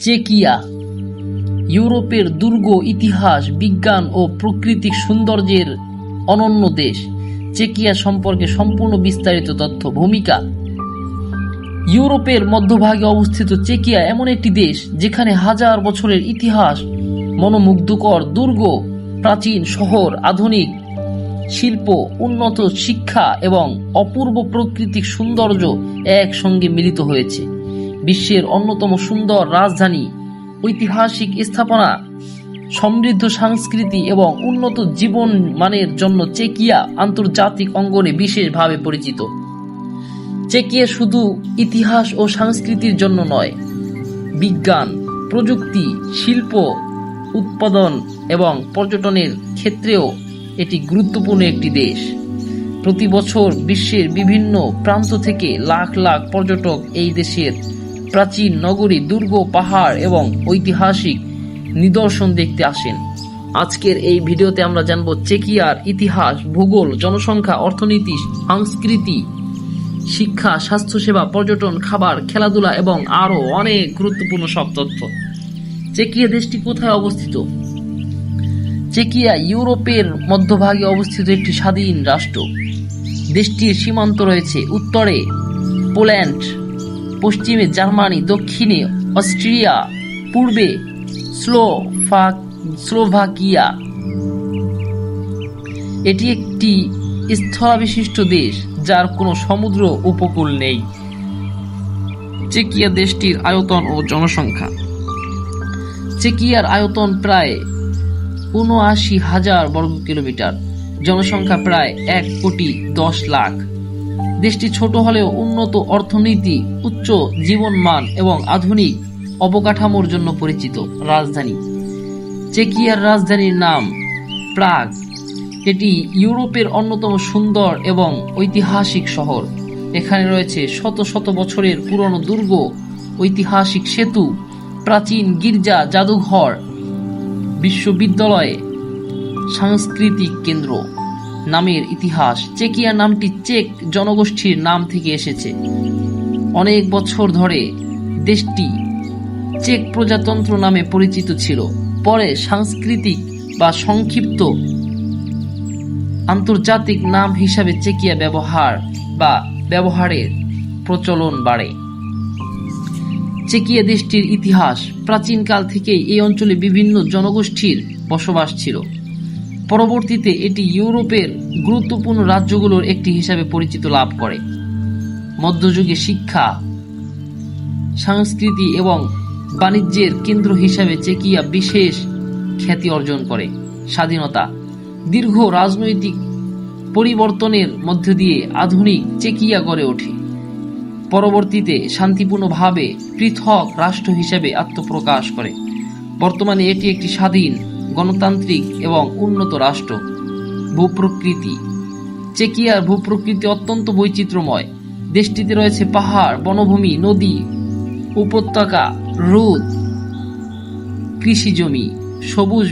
চেকিয়া ইউরোপের দুর্গ ইতিহাস, বিজ্ঞান ও প্রাকৃতিক সৌন্দর্যের অনন্য দেশ। চেকিয়া সম্পর্কে সম্পূর্ণ বিস্তারিত তথ্য। ভূমিকা: ইউরোপের মধ্যভাগে অবস্থিত চেকিয়া এমন একটি দেশ যেখানে হাজার বছরের ইতিহাস, মনোমুগ্ধকর দুর্গ, প্রাচীন শহর, আধুনিক শিল্প, উন্নত শিক্ষা এবং অপূর্ব প্রাকৃতিক সৌন্দর্য একসঙ্গে মিলিত হয়েছে। বিশ্বের অন্যতম সুন্দর রাজধানী, ঐতিহাসিক স্থাপনা, সমৃদ্ধ সংস্কৃতি এবং উন্নত জীবন মানের জন্য চেকিয়া আন্তর্জাতিক অঙ্গনে বিশেষভাবে পরিচিত। চেকিয়া শুধু ইতিহাস ও সংস্কৃতির জন্য নয়, বিজ্ঞান, প্রযুক্তি, শিল্প, উৎপাদন এবং পর্যটনের ক্ষেত্রেও এটি গুরুত্বপূর্ণ একটি দেশ। প্রতি বছর বিশ্বের বিভিন্ন প্রান্ত থেকে লাখ লাখ পর্যটক এই দেশের প্রাচীন নগরী, দুর্গ, পাহাড় এবং ঐতিহাসিক নিদর্শন দেখতে আসেন। আজকের এই ভিডিওতে আমরা জানব চেকিয়ার ইতিহাস, ভূগোল, জনসংখ্যা, অর্থনীতি, সংস্কৃতি, শিক্ষা, স্বাস্থ্যসেবা, পর্যটন, খাবার, খেলাধুলা এবং আরও অনেক গুরুত্বপূর্ণ সব তথ্য। চেকিয়া দেশটি কোথায় অবস্থিত? চেকিয়া ইউরোপের মধ্যভাগে অবস্থিত একটি স্বাধীন রাষ্ট্র। দেশটির সীমান্ত রয়েছে উত্তরে পোল্যান্ড, পশ্চিমে জার্মানি, দক্ষিণে অস্ট্রিয়া, পূর্বে স্লোভাকিয়া। এটি একটি স্থলবিশিষ্ট দেশ যার কোনো সমুদ্র উপকূল নেই। চেকিয়া দেশটির আয়তন ও জনসংখ্যা: চেকিয়ার আয়তন প্রায় ৭৯,০০০ বর্গ কিলোমিটার, জনসংখ্যা প্রায় ১,১০,০০,০০০। দেশটি ছোট হলেও উন্নত অর্থনীতি, উচ্চ জীবনমান এবং আধুনিক অবকাঠামোর জন্য পরিচিত। রাজধানী: চেকিয়ার রাজধানীর নাম প্রাগ। এটি ইউরোপের অন্যতম সুন্দর এবং ঐতিহাসিক শহর। এখানে রয়েছে শত শত বছরের পুরনো দুর্গ, ঐতিহাসিক সেতু, প্রাচীন গির্জা, জাদুঘর, বিশ্ববিদ্যালয়, সাংস্কৃতিক কেন্দ্র। নামের ইতিহাস: চেকিয়া নামটি চেক জনগোষ্ঠীর নাম থেকে এসেছে। অনেক বছর ধরে দেশটি চেক প্রজাতন্ত্র নামে পরিচিত ছিল। পরে সাংস্কৃতিক বা সংক্ষিপ্ত আন্তর্জাতিক নাম হিসাবে চেকিয়া ব্যবহারের প্রচলন বাড়ে। চেকিয়া দেশটির ইতিহাস: প্রাচীনকাল থেকেই এই অঞ্চলে বিভিন্ন জনগোষ্ঠীর বসবাস ছিল। পরবর্তীতে এটি ইউরোপের গুরুত্বপূর্ণ রাজ্যগুলোর একটি হিসাবে পরিচিতি লাভ করে। মধ্যযুগে শিক্ষা, সংস্কৃতি এবং বাণিজ্যের কেন্দ্র হিসাবে চেকিয়া বিশেষ খ্যাতি অর্জন করে। স্বাধীনতা: দীর্ঘ রাজনৈতিক পরিবর্তনের মধ্য দিয়ে আধুনিক চেকিয়া গড়ে ওঠে। পরবর্তীতে শান্তিপূর্ণভাবে পৃথক রাষ্ট্র হিসেবে আত্মপ্রকাশ করে। বর্তমানে এটি একটি স্বাধীন, গণতান্ত্রিক এবং উন্নত রাষ্ট্র। ভূপ্রকৃতি: চেকিয়ার ভূপ্রকৃতি অত্যন্ত বৈচিত্র্যময়। দেশটিতে রয়েছে পাহাড়, বনভূমি, নদী, উপত্যকা, হ্রদ, কৃষিজমি, সবুজ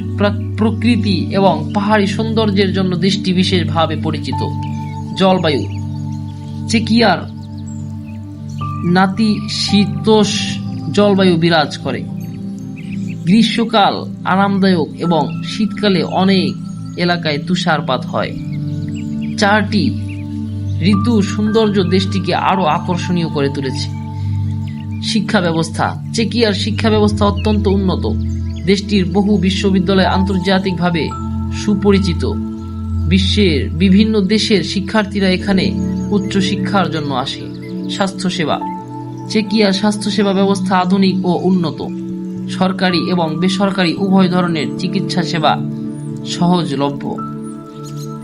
প্রকৃতি এবং পাহাড়ি সৌন্দর্যের জন্য দেশটি বিশেষভাবে পরিচিত। জলবায়ু: চেকিয়ার নাতিশীতোষ্ণ জলবায়ু বিরাজ করে। গ্রীষ্মকাল আরামদায়ক এবং শীতকালে অনেক এলাকায় তুষারপাত হয়। 4টি ঋতু সৌন্দর্য দেশটিকে আরো আকর্ষণীয় করে তুলেছে। শিক্ষা ব্যবস্থা: চেকিয়ার শিক্ষা ব্যবস্থা অত্যন্ত উন্নত। দেশটির বহু বিশ্ববিদ্যালয় আন্তর্জাতিকভাবে সুপরিচিত। বিশ্বের বিভিন্ন দেশের শিক্ষার্থীরা এখানে উচ্চ শিক্ষার জন্য আসে। স্বাস্থ্যসেবা: চেকিয়ার স্বাস্থ্যসেবা ব্যবস্থা আধুনিক ও উন্নত। সরকারি এবং বেসরকারি উভয় ধরনের চিকিৎসা সেবা সহজলভ্য।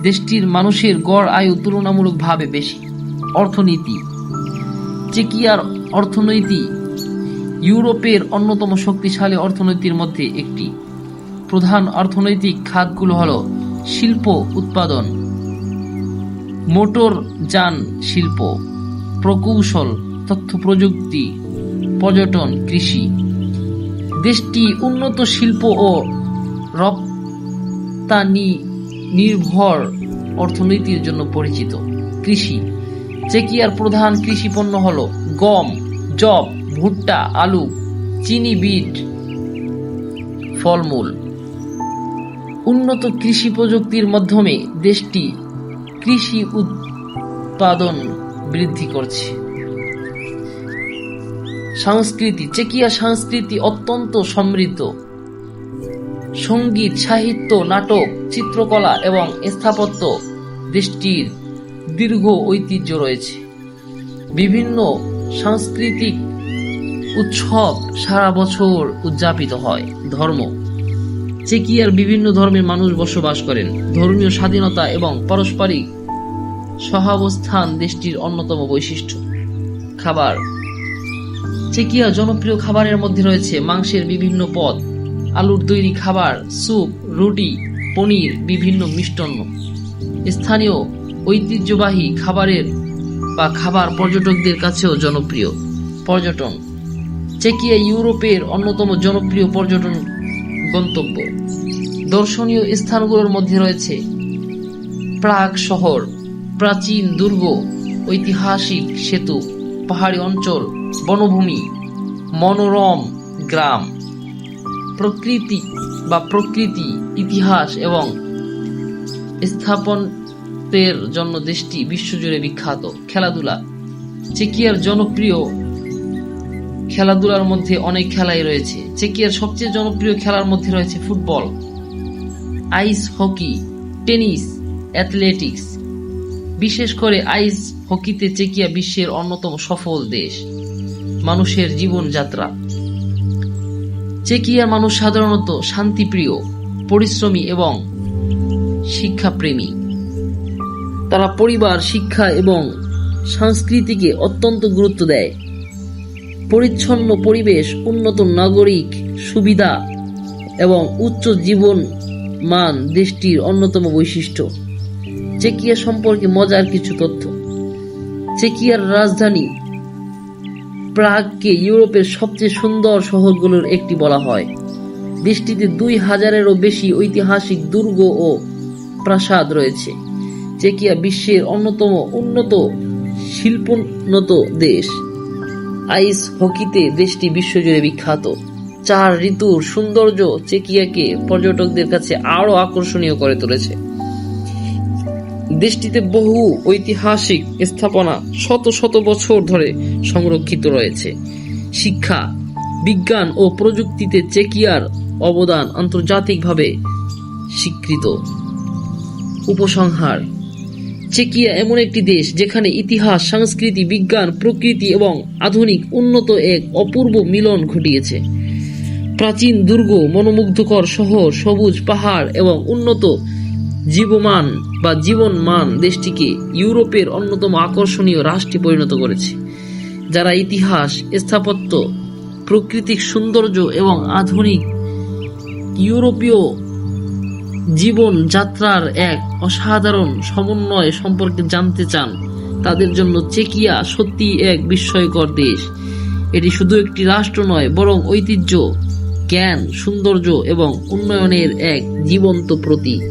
দেশটির মানুষের গড় আয়ু তুলনামূলকভাবে বেশি। অর্থনীতি: চেকিয়ার অর্থনীতি ইউরোপের অন্যতম শক্তিশালী অর্থনীতির মধ্যে একটি। প্রধান অর্থনৈতিক খাতগুলো হল শিল্প উৎপাদন, মোটর যান শিল্প, প্রকৌশল, তথ্য প্রযুক্তি, পর্যটন, কৃষি। দেশটি উন্নত শিল্প ও রপ্তানি নির্ভর অর্থনীতির জন্য পরিচিত। কৃষি: চেকিয়ার প্রধান কৃষি পণ্য হল গম, যব, ভুট্টা, আলু, চিনি, বিট, ফলমূল। উন্নত কৃষি প্রযুক্তির মাধ্যমে দেশটি কৃষি উৎপাদন বৃদ্ধি করছে। সংস্কৃতি, চেকিয়া সংস্কৃতি অত্যন্ত সমৃদ্ধ। সঙ্গীত, সাহিত্য, নাটক, চিত্রকলা এবং স্থাপত্য দেশটির দীর্ঘ ঐতিহ্য রয়েছে। বিভিন্ন সাংস্কৃতিক উৎসব সারা বছর উদযাপিত হয়। ধর্ম, চেকিয়ার বিভিন্ন ধর্মের মানুষ বসবাস করেন। ধর্মীয় স্বাধীনতা এবং পারস্পরিক সহাবস্থান দেশটির অন্যতম বৈশিষ্ট্য। খাবার, চেকিয়া জনপ্রিয় খাবারের মধ্যে রয়েছে মাংসের বিভিন্ন পদ, আলুর তৈরি খাবার, স্যুপ, রুটি, পনির, বিভিন্ন মিষ্টান্ন। স্থানীয় ঐতিহ্যবাহী খাবার পর্যটকদের কাছেও জনপ্রিয়। পর্যটন, চেকিয়া ইউরোপের অন্যতম জনপ্রিয় পর্যটন গন্তব্য। দর্শনীয় স্থানগুলোর মধ্যে রয়েছে প্রাগ শহর, প্রাচীন দুর্গ, ঐতিহাসিক সেতু, পাহাড়ি অঞ্চল, বনভূমি, মনোরম গ্রাম। প্রকৃতি, ইতিহাস এবং স্থাপত্যের জন্য দেশটি বিশ্বজুড়ে বিখ্যাত। খেলাধুলা, চেকিয়ার জনপ্রিয় খেলাধুলার মধ্যে অনেক খেলাই রয়েছে। চেকিয়ার সবচেয়ে জনপ্রিয় খেলার মধ্যে রয়েছে football, ice hockey, tennis, athletics. বিশেষ করে আইস হকিতে চেকিয়া বিশ্বের অন্যতম সফল দেশ। মানুষের জীবনযাত্রা, চেকিয়ার মানুষ সাধারণত শান্তিপ্রিয়, পরিশ্রমী এবং শিক্ষাপ্রেমী। তারা পরিবার, শিক্ষা এবং সংস্কৃতিকে অত্যন্ত গুরুত্ব দেয়। পরিচ্ছন্ন পরিবেশ, উন্নত নাগরিক সুবিধা এবং উচ্চ জীবন মান দেশটির অন্যতম বৈশিষ্ট্য। চেকিয়া সম্পর্কে মজার কিছু তথ্য। চেকিয়ার রাজধানী প্রাগকে ইউরোপের সবচেয়ে সুন্দর শহরগুলোর একটি বলা হয়। দেশটিতে 2000-এরও বেশি ঐতিহাসিক দুর্গ ও প্রাসাদ রয়েছে। চেকিয়া বিশ্বের অন্যতম উন্নত শিল্পোন্নত দেশ। আইস হকিতে দেশটি বিশ্বজুড়ে বিখ্যাত। 4 ঋতুর সৌন্দর্য চেকিয়াকে পর্যটকদের কাছে আরো আকর্ষণীয় করে তুলেছে। দেশটিতে বহু ঐতিহাসিক স্থাপনা শত শত বছর ধরে সংরক্ষিত রয়েছে। শিক্ষা, বিজ্ঞান ও প্রযুক্তিতে চেকিয়ার অবদান আন্তর্জাতিকভাবে স্বীকৃত। উপসংহার, চেকিয়া এমন একটি দেশ যেখানে ইতিহাস, সংস্কৃতি, বিজ্ঞান, প্রকৃতি এবং আধুনিক উন্নত এক অপূর্ব মিলন ঘটিয়েছে। প্রাচীন দুর্গ, মনোমুগ্ধকর শহর, সবুজ পাহাড় এবং উন্নত জীবনমান দেশটিকে ইউরোপের অন্যতম আকর্ষণীয় রাষ্ট্রে পরিণত করেছে। যারা ইতিহাস, স্থাপত্য, প্রাকৃতিক সৌন্দর্য এবং আধুনিক ইউরোপীয় জীবনযাত্রার এক অসাধারণ সমন্বয় সম্পর্কে জানতে চান, তাদের জন্য চেকিয়া সত্যিই এক বিস্ময়কর দেশ। এটি শুধু একটি রাষ্ট্র নয়, বরং ঐতিহ্য, জ্ঞান, সৌন্দর্য এবং উন্নয়নের এক জীবন্ত প্রতীক।